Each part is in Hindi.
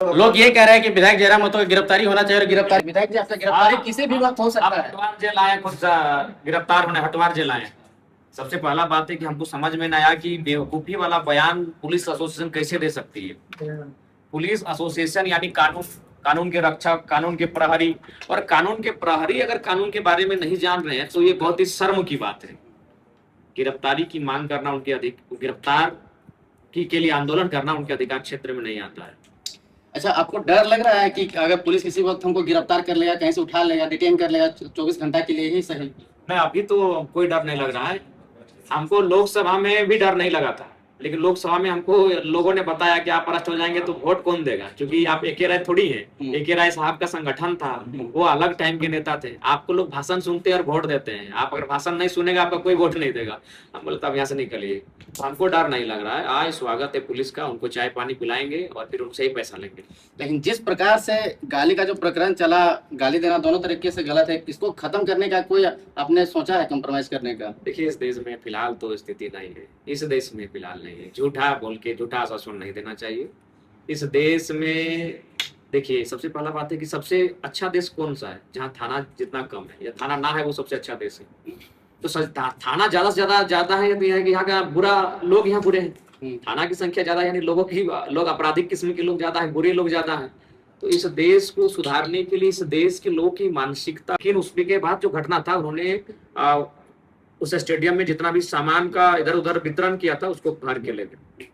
लोग ये कह रहे हैं कि विधायक जयराम महतो की गिरफ्तारी होना चाहिए और गिरफ्तारी विधायक जी आपका गिरफ्तारी किसी भी वक्त हो सकता है। हटवार जेल आए, खुद गिरफ्तार होने हटवार जेल आए। सबसे पहला बात है कि हमको समझ में नहीं आया कि बेवकूफी वाला बयान पुलिस एसोसिएशन कैसे दे सकती है। पुलिस एसोसिएशन यानी कानून, कानून के रक्षक, कानून के प्रहरी, और कानून के प्रहरी अगर कानून के बारे में नहीं जान रहे हैं तो ये बहुत ही शर्म की बात है। गिरफ्तारी की मांग करना उनके गिरफ्तार की के लिए आंदोलन करना उनके अधिकार क्षेत्र में नहीं आता है। अच्छा, आपको डर लग रहा है कि अगर पुलिस किसी वक्त हमको गिरफ्तार कर लेगा, कहीं से उठा लेगा, डिटेन कर लेगा 24 घंटा के लिए ही सही? नहीं, अभी तो कोई डर नहीं लग रहा है। हमको लोकसभा में भी डर नहीं लगा था, लेकिन लोकसभा में हमको लोगों ने बताया कि आप अरेस्ट हो जाएंगे तो वोट कौन देगा, क्योंकि आप एके राय थोड़ी है। एके राय साहब का संगठन था, वो अलग टाइम के नेता थे। आपको लोग भाषण सुनते हैं और वोट देते हैं, आप अगर भाषण नहीं सुनेगा आपका कोई वोट नहीं देगा। हम बोले तब यहाँ से निकलिए। हमको डर नहीं लग रहा है। आज स्वागत है पुलिस का, उनको चाय पानी पिलाएंगे और फिर उनसे ही पैसा लेंगे। लेकिन जिस प्रकार से गाली का जो प्रकरण चला, गाली देना दोनों तरीके से गलत है, इसको खत्म करने का कोई आपने सोचा है कंप्रोमाइज करने का? देखिए, इस देश में फिलहाल तो स्थिति नहीं है। इस देश में फिलहाल नहीं है। झूठा बोल के झूठा आश्वासन नहीं देना चाहिए इस देश में। देखिए, सबसे पहला बात है कि सबसे अच्छा देश कौन सा है? जहाँ थाना जितना कम है या थाना ना है वो सबसे अच्छा देश है। तो थाना ज्यादा से ज्यादा है तो यह कि यहाँ का बुरा लोग यहाँ बुरे हैं। थाना की संख्या ज्यादा यानी लोग आपराधिक किस्म के लोग ज्यादा है, बुरे लोग ज्यादा है। तो इस देश को सुधारने के लिए इस देश के लोग की मानसिकता, लेकिन उसके बाद जो घटना था, उन्होंने उस स्टेडियम में जितना भी सामान का इधर उधर वितरण किया था उसको भर के ले गए।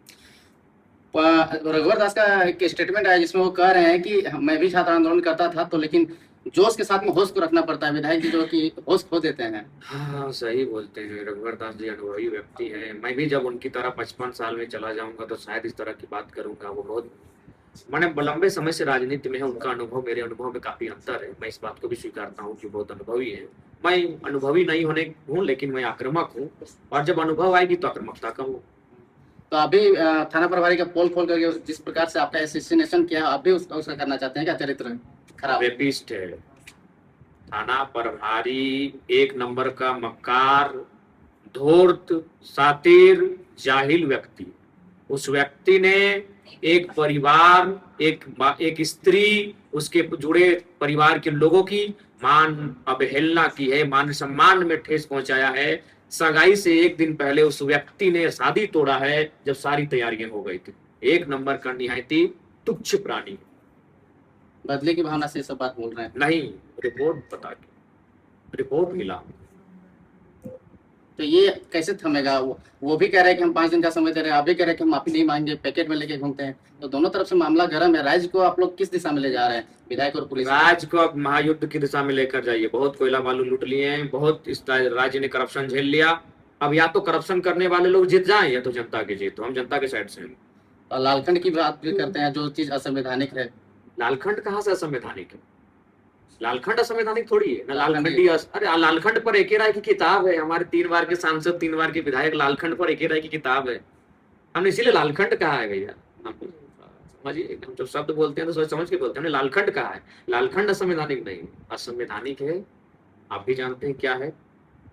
रघुवर दास का एक स्टेटमेंट आया जिसमें वो कह रहे हैं कि मैं भी छात्र आंदोलन करता था, तो लेकिन जोश के साथ में होश को रखना पड़ता है। विधायक जी जो कि होश खो देते हैं। हाँ, सही बोलते हैं। रघुवर दास जी अनुभवी व्यक्ति है। मैं भी जब उनकी तरह 55 साल में चला जाऊंगा तो शायद इस तरह की बात करूंगा। वो बहुत मैंने लंबे समय से राजनीति में है, उनका अनुभव मेरे अनुभव में काफी अंतर है। मैं इस बात को भी स्वीकारता हूँ कि बहुत अनुभवी है। मैं अनुभवी नहीं होने हूँ, लेकिन मैं आक्रामक हूँ, और जब अनुभव आएगी तो आक्रामकता कम हो। तो अभी थाना प्रभारी का पोल खोल करके जिस प्रकार से आपका एसोसिएशन किया, आप भी उसका करना चाहते हैं क्या? चरित्र खराब रेपिस्ट है थाना प्रभारी, एक नंबर का मक्कार, धूर्त, शातिर, जाहिल व्यक्ति। उस व्यक्ति ने एक परिवार, एक स्त्री, उसके जुड़े परिवार के लोगों की मान अवहेलना की है, मान सम्मान में ठेस पहुंचाया है। सगाई से एक दिन पहले उस व्यक्ति ने शादी तोड़ा है जब सारी तैयारियां हो गई थी। एक नंबर का निहायती तुच्छ प्राणी। बदले की भावना से सब बात बोल रहे हैं? नहीं, रिपोर्ट बता के, रिपोर्ट मिला। तो ये कैसे थमेगा? वो भी कह रहे हैं कि हम 5 दिन का समय दे रहे हैं, आप भी कह रहे हैं कि हम माफी नहीं मांगेंगे, पैकेट में लेके घूमते हैं। तो दोनों तरफ से मामला गर्म है। राज्य को आप लोग किस दिशा में ले जा रहे हैं, विधायक और पुलिस? राज्य को अब महायुद्ध की दिशा में लेकर जाइए। बहुत कोयला बालू लूट लिए हैं, बहुत इस राज्य ने करप्शन झेल लिया। अब या तो करप्शन करने वाले लोग जीत जाएं या तो जनता की जीत। तो हम जनता के साइड से हैं। और लालखंड की बात भी करते हैं, जो चीज असंवैधानिक है। लालखंड कहाँ से असंवैधानिक है? लालखंड असंवैधानिक थोड़ी है ना। लालखंडी अरे लालखंड पर एके राय की किताब है। हमारे 3 बार के सांसद, 3 बार के विधायक, लालखंड पर एके राय की किताब है। हमने इसीलिए लालखंड कहा है भैया। समझिए, हम जब शब्द बोलते हैं तो सोच समझ के बोलते हैं। हमने लालखंड कहा है। लालखंड असंवैधानिक नहीं, असंवैधानिक है। आप भी जानते हैं क्या है।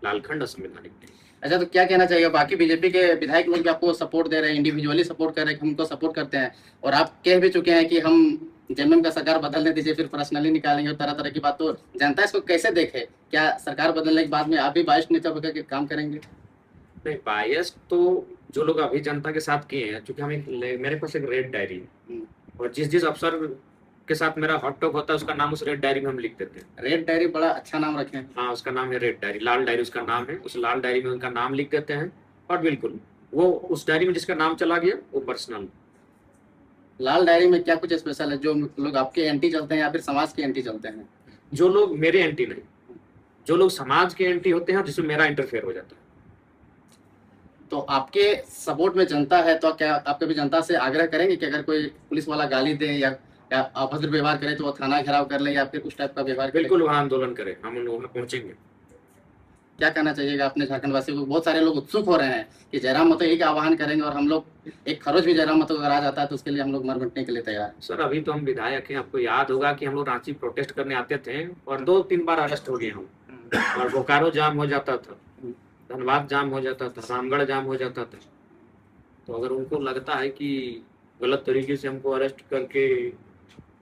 लालखंड असंवैधानिक नहीं। अच्छा, तो क्या कहना चाहिए? बाकी बीजेपी के विधायक लोग भी आपको सपोर्ट दे रहे हैं, इंडिविजुअली सपोर्ट कर रहे हैं कि हमको सपोर्ट करते हैं, और आप कह भी चुके हैं कि हम जेएमएम का सरकार बदलने दीजिए, फिर पर्सनली निकालेंगे और तरह तरह की बात। तो जनता इसको कैसे देखे? क्या सरकार बदलने के बाद में आप भी बाइस नेता होकर के काम करेंगे? नहीं, बायस तो जो लोग अभी जनता के साथ किए हैं, चूंकि मेरे पास एक रेड डायरी है, और जिस अफसर के साथ मेरा हॉट टॉक होता है उसका नाम उस रेड डायरी में हम लिख देते हैं। रेड डायरी बड़ा अच्छा नाम रखे हैं। हाँ, उसका नाम है रेड डायरी। लाल डायरी उसका नाम है। उस लाल डायरी में उनका नाम लिख देते हैं, और बिल्कुल वो उस डायरी में जिसका नाम चला गया वो पर्सनल। लाल डायरी में क्या कुछ स्पेशल है? जो लोग आपके एंटी चलते हैं या फिर समाज के एंटी चलते हैं? जो लोग मेरे एंटी नहीं, जो लोग समाज के एंटी होते हैं जिसमें मेरा इंटरफेयर हो जाता है। तो आपके सपोर्ट में जनता है, तो क्या आप कभी जनता से आग्रह करेंगे कि अगर कोई पुलिस वाला गाली दे या अभद्र व्यवहार करे तो वो थाना घेराव कर ले या फिर उस टाइप का व्यवहार? बिल्कुल, वहाँ आंदोलन करें, हम वहाँ पहुंचेंगे। क्या कहना चाहिएगा अपने झारखंड वासियों को? बहुत सारे लोग उत्सुक हो रहे हैं कि जयराम महतो एक आह्वान करेंगे, और हम लोग एक खरोच भी जयराम महतो अगर आ जाता है तो उसके लिए हम लोग मर मिटने के लिए तैयार हैं। सर, अभी तो हम विधायक हैं। आपको याद होगा कि हम लोग रांची प्रोटेस्ट करने आते थे और 2-3 बार अरेस्ट हो गए हम, और बोकारो जाम हो जाता था, धनबाद जाम हो जाता था, रामगढ़ जाम हो जाता था। तो अगर उनको लगता है कि गलत तरीके से हमको अरेस्ट करके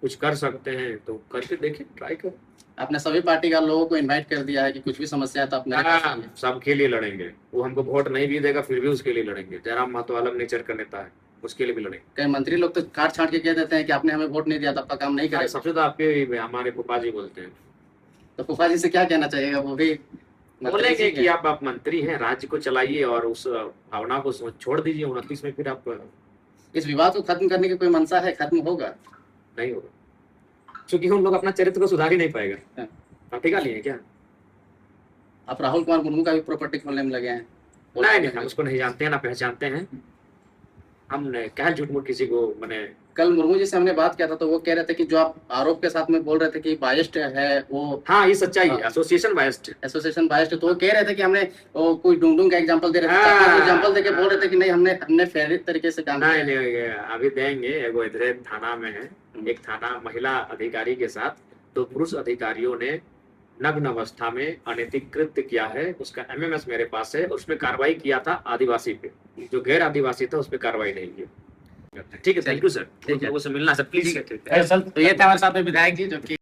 कुछ कर सकते हैं तो करके देखिए, ट्राई करें। आपने सभी पार्टी का लोगों को इनवाइट कर दिया है कि कुछ भी समस्या है तो आप मेरे पास आइए। सबके लिए लड़ेंगे, वो हमको वोट नहीं भी देगा फिर भी उसके लिए लड़ेंगे। जयराम महतो अलग नेचर का नेता है, उसके लिए भी लड़ेंगे। कई मंत्री लोग तो काट छाट के कह देते हैं कि आपने हमें वोट नहीं दिया तो आपका काम नहीं करेगा। सबसे तो आपके हमारे फूफा जी बोलते हैं, तो फूफा जी से क्या कहना चाहिएगा, वो भी मंत्री बोलेंगे जी कि हैं। आप मंत्री हैं, राज्य को चलाइए और उस भावना को छोड़ दीजिए। 29 में फिर आप इस विवाद को खत्म करने की कोई मंशा है, खत्म होगा? नहीं होगा, क्योंकि उन लोग अपना चरित्र को सुधार ही नहीं पाएगा। हाँ। आप ठिका लिए क्या? आप राहुल कुमार मुर्मू का भी प्रॉपर्टी खोलने में लगे हैं। नहीं, हम उसको नहीं जानते हैं ना पहचानते हैं। हमने क्या झूठ मूठ किसी को मैंने। कल मुर्मू जी से हमने बात किया था तो वो कह रहे थे कि जो आप आरोप के साथ में बोल रहे थे कि बायस्ड है वो, हाँ ये सच्चाई है, हाँ। Association biased. एसोसिएशन बायस्ड, तो वो कह रहे थे कि हमने कोई डूंडूं का एग्जांपल दे रहे थे, हाँ। एग्जांपल देके बोल रहे थे कि नहीं हमने फेयर तरीके से काम नहीं किया। नहीं, अभी देंगे। एगो इधर थाना में है, एक थाना महिला अधिकारी के साथ 2 पुरुष अधिकारियों ने नग्न अवस्था में अनैतिक कृत्य किया है। उसका एमएमएस मेरे पास है। उसमें कार्रवाई किया था आदिवासी पे, जो गैर आदिवासी था उस पर कार्रवाई नहीं की। ठीक है, थैंक यू सर। ठीक है। लोगों से मिलना सर प्लीज। तो ये थे हमारे साथ में विधायक जी जो कि